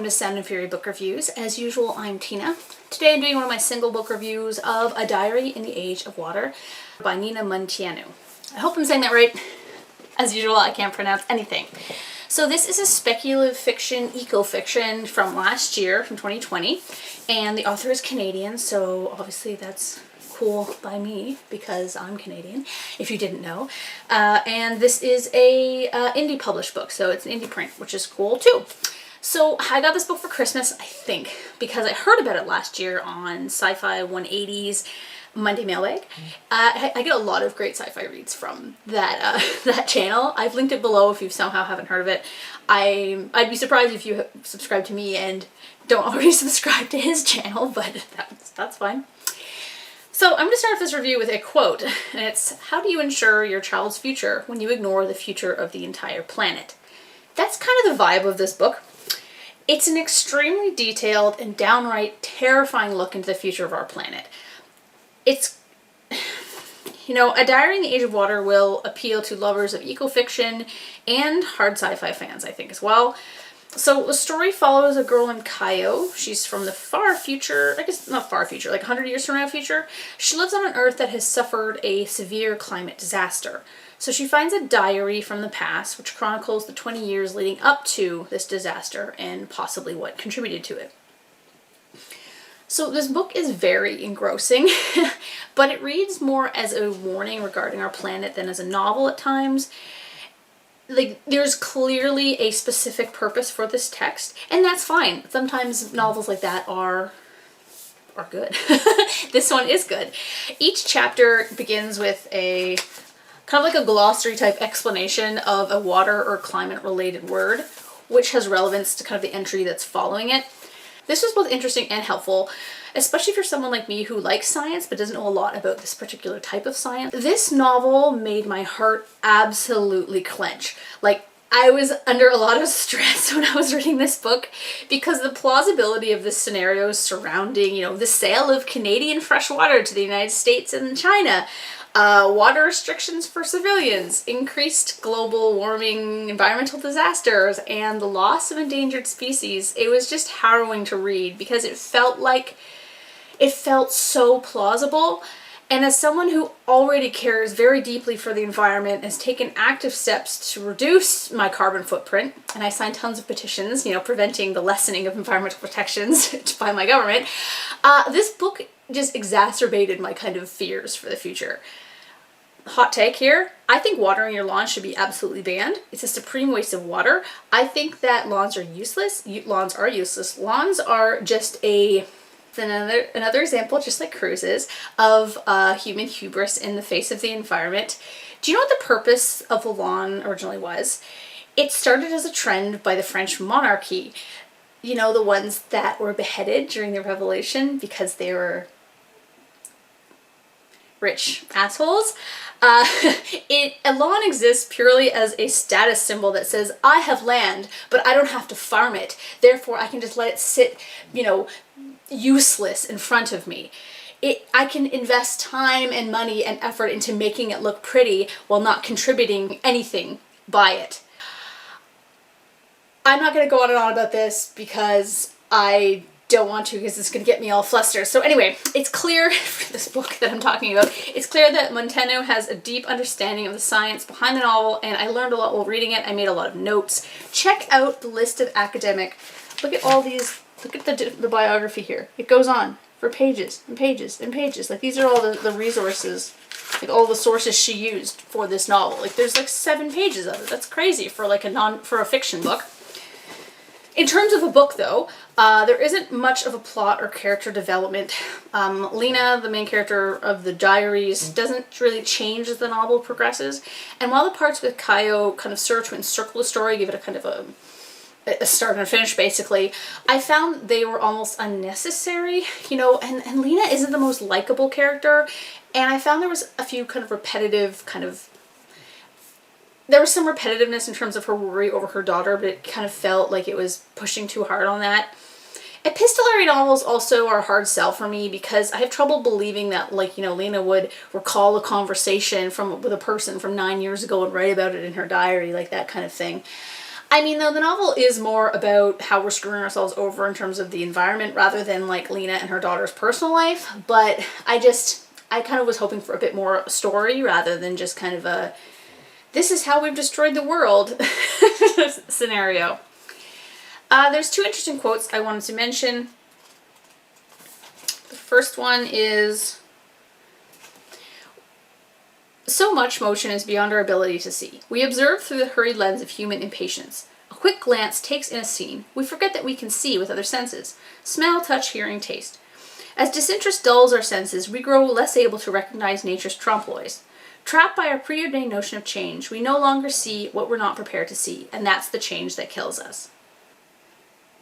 welcome to Sound and Fury Book Reviews. As usual, I'm Tina. Today I'm doing one of my single book reviews of A Diary in the Age of Water by Nina Munteanu. I hope I'm saying that right. As usual, I can't pronounce anything. So this is a speculative fiction, eco-fiction from last year, from 2020, and the author is Canadian, so obviously that's cool by me because I'm Canadian, if you didn't know. And this is a indie published book, so it's an indie print, which is cool too. So I got this book for Christmas, I think, because I heard about it last year on Sci-Fi 180's Monday Mailbag. I get a lot of great sci-fi reads from that that channel. I've linked it below if you somehow haven't heard of it. I'd be surprised if you subscribe to me and don't already subscribe to his channel, but that's fine. So I'm going to start off this review with a quote, and it's, "How do you ensure your child's future when you ignore the future of the entire planet?" That's kind of the vibe of this book. It's an extremely detailed and downright terrifying look into the future of our planet. It's, you know, A Diary in the Age of Water will appeal to lovers of eco-fiction and hard sci-fi fans, I think, as well. So the story follows a girl named Kaio. She's from the far future, I guess not far future, like 100 years from now future. She lives on an Earth that has suffered a severe climate disaster. So she finds a diary from the past which chronicles the 20 years leading up to this disaster and possibly what contributed to it. So this book is very engrossing, but it reads more as a warning regarding our planet than as a novel at times. Like, there's clearly a specific purpose for this text, and that's fine. Sometimes novels like that are good. This one is good. Each chapter begins with a kind of like a glossary type explanation of a water or climate related word, which has relevance to kind of the entry that's following it. This was both interesting and helpful, especially for someone like me who likes science but doesn't know a lot about this particular type of science. This novel made my heart absolutely clench. Like, I was under a lot of stress when I was reading this book because the plausibility of the scenarios surrounding, you know, the sale of Canadian fresh water to the United States and China, water restrictions for civilians, increased global warming, environmental disasters, and the loss of endangered species. It was just harrowing to read because it felt so plausible. And as someone who already cares very deeply for the environment and has taken active steps to reduce my carbon footprint, and I signed tons of petitions, you know, preventing the lessening of environmental protections by my government, this book just exacerbated my kind of fears for the future. Hot take here, I think watering your lawn should be absolutely banned. It's a supreme waste of water. I think that lawns are useless. Lawns are useless. Lawns are just another example, just like cruises, of human hubris in the face of the environment. Do you know what the purpose of the lawn originally was? It started as a trend by the French monarchy. You know, the ones that were beheaded during the Revolution because they were rich assholes. A lawn exists purely as a status symbol that says, I have land, but I don't have to farm it. Therefore, I can just let it sit, you know, useless in front of me. I can invest time and money and effort into making it look pretty while not contributing anything by it. I'm not going to go on and on about this because I don't want to, because it's going to get me all flustered. So anyway, it's clear for this book that I'm talking about, it's clear that Munteanu has a deep understanding of the science behind the novel, and I learned a lot while reading it. I made a lot of notes. Check out the list of academic, look at all these, look at the biography here. It goes on for pages and pages and pages. Like, these are all the resources, like all the sources she used for this novel. Like, there's like 7 pages of it. That's crazy for like for a fiction book. In terms of a book, though, there isn't much of a plot or character development. Lena, the main character of the diaries, doesn't really change as the novel progresses. And while the parts with Kaio kind of serve to encircle the story, give it a kind of a start and a finish, basically, I found they were almost unnecessary, you know, and Lena isn't the most likable character, and I found there was a few kind of repetitive there was some repetitiveness in terms of her worry over her daughter, but it kind of felt like it was pushing too hard on that. Epistolary novels also are a hard sell for me because I have trouble believing that, like, you know, Lena would recall a conversation with a person from 9 years ago and write about it in her diary, like that kind of thing. I mean, though, the novel is more about how we're screwing ourselves over in terms of the environment rather than like Lena and her daughter's personal life. But I kind of was hoping for a bit more story rather than just kind of a, this is how we've destroyed the world scenario. There's two interesting quotes I wanted to mention. The first one is, "So much motion is beyond our ability to see. We observe through the hurried lens of human impatience. A quick glance takes in a scene. We forget that we can see with other senses. Smell, touch, hearing, taste. As disinterest dulls our senses, we grow less able to recognize nature's trompe-l'oeils. Trapped by our preordained notion of change, we no longer see what we're not prepared to see, and that's the change that kills us."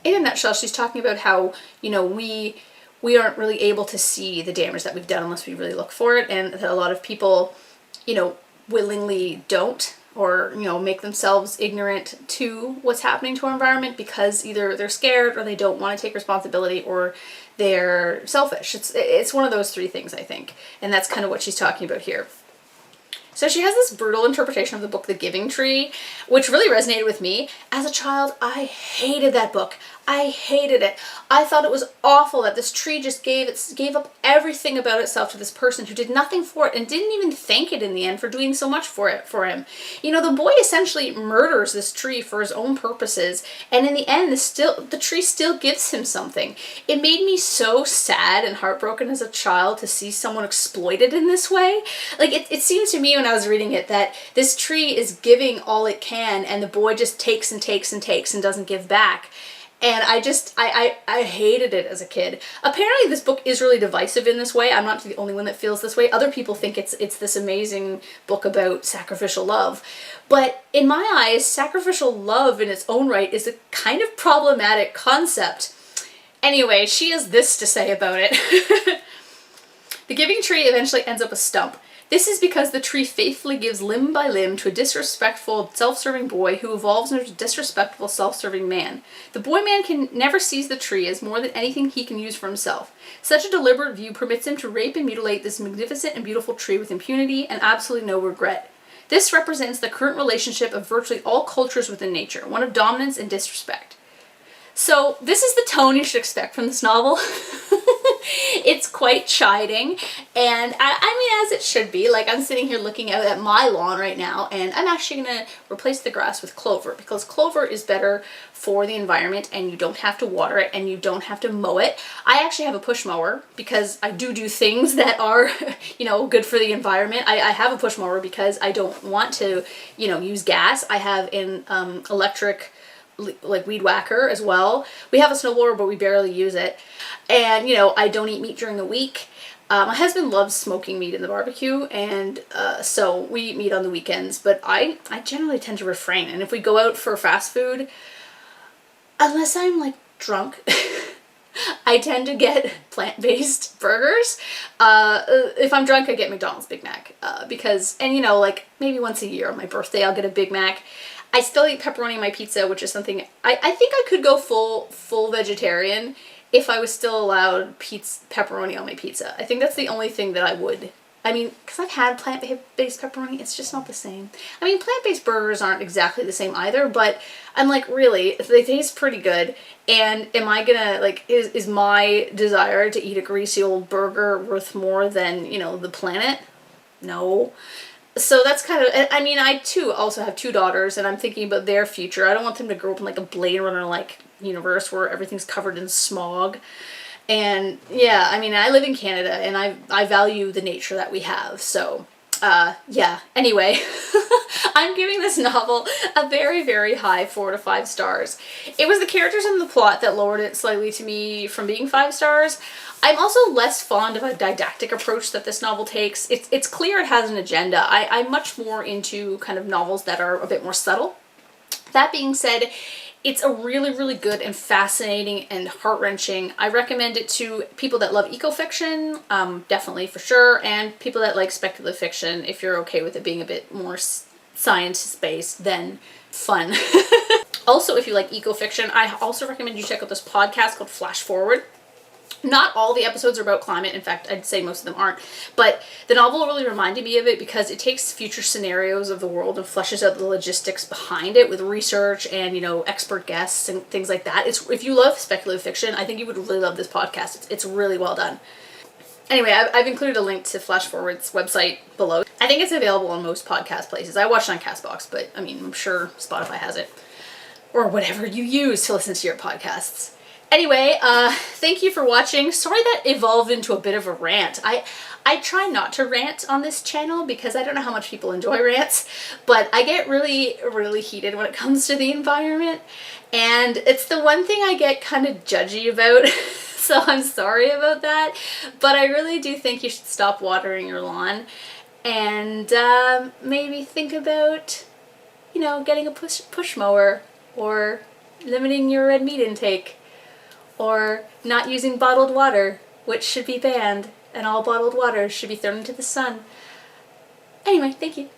In a nutshell, she's talking about how, we aren't really able to see the damage that we've done unless we really look for it, and that a lot of people, willingly don't, or, make themselves ignorant to what's happening to our environment because either they're scared or they don't want to take responsibility or they're selfish. It's one of those three things, I think, and that's kind of what she's talking about here. So she has this brutal interpretation of the book The Giving Tree, which really resonated with me. As a child, I hated that book. I hated it. I thought it was awful that this tree just gave up everything about itself to this person who did nothing for it and didn't even thank it in the end for doing so much for him. The boy essentially murders this tree for his own purposes, and in the end, the tree still gives him something. It made me so sad and heartbroken as a child to see someone exploited in this way. Like, it seemed to me when I was reading it that this tree is giving all it can, and the boy just takes and takes and takes and doesn't give back. And I hated it as a kid. Apparently this book is really divisive in this way. I'm not the only one that feels this way. Other people think it's this amazing book about sacrificial love. But in my eyes, sacrificial love in its own right is a kind of problematic concept. Anyway, she has this to say about it. The giving tree eventually ends up a stump. This is because the tree faithfully gives limb by limb to a disrespectful, self-serving boy who evolves into a disrespectful, self-serving man. The boy-man can never seize the tree as more than anything he can use for himself. Such a deliberate view permits him to rape and mutilate this magnificent and beautiful tree with impunity and absolutely no regret. This represents the current relationship of virtually all cultures within nature, one of dominance and disrespect. So this is the tone you should expect from this novel. It's quite chiding, and I mean, as it should be. Like, I'm sitting here looking out at my lawn right now, and I'm actually going to replace the grass with clover, because clover is better for the environment, and you don't have to water it, and you don't have to mow it. I actually have a push mower, because I do things that are, good for the environment. I have a push mower because I don't want to, use gas. I have an electric weed whacker as well. We have a snowblower, but we barely use it. And, I don't eat meat during the week. My husband loves smoking meat in the barbecue, and so we eat meat on the weekends, but I generally tend to refrain. And if we go out for fast food, unless I'm, drunk, I tend to get plant-based burgers. If I'm drunk, I get McDonald's Big Mac, because, and maybe once a year on my birthday, I'll get a Big Mac. I still eat pepperoni on my pizza, which is something, I think I could go full vegetarian if I was still allowed pepperoni on my pizza. I think that's the only thing that I would. I mean, because I've had plant-based pepperoni, it's just not the same. I mean, plant-based burgers aren't exactly the same either, but I'm like, really, they taste pretty good, and am I gonna, is my desire to eat a greasy old burger worth more than, the planet? No. So that's kind of, I mean, I too also have two daughters, and I'm thinking about their future. I don't want them to grow up in a Blade Runner universe where everything's covered in smog. And yeah, I mean, I live in Canada, and I value the nature that we have. So yeah, anyway, I'm giving this novel a very, very high 4 to 5 stars. It was the characters and the plot that lowered it slightly to me from being 5 stars. I'm also less fond of a didactic approach that this novel takes. It's clear it has an agenda. I'm much more into kind of novels that are a bit more subtle. That being said, it's a really, really good and fascinating and heart-wrenching. I recommend it to people that love eco-fiction, definitely for sure, and people that like speculative fiction, if you're okay with it being a bit more science-based than fun. Also, if you like eco-fiction, I also recommend you check out this podcast called Flash Forward. Not all the episodes are about climate. In fact, I'd say most of them aren't. But the novel really reminded me of it because it takes future scenarios of the world and fleshes out the logistics behind it with research and, you know, expert guests and things like that. If you love speculative fiction, I think you would really love this podcast. It's really well done. Anyway, I've included a link to Flash Forward's website below. I think it's available on most podcast places. I watched it on CastBox, but I mean, I'm sure Spotify has it. Or whatever you use to listen to your podcasts. Anyway, thank you for watching. Sorry that evolved into a bit of a rant. I try not to rant on this channel because I don't know how much people enjoy rants, but I get really, really heated when it comes to the environment, and it's the one thing I get kind of judgy about, so I'm sorry about that, but I really do think you should stop watering your lawn and maybe think about, you know, getting a push mower, or limiting your red meat intake, or not using bottled water, which should be banned, and all bottled water should be thrown into the sun. Anyway, thank you.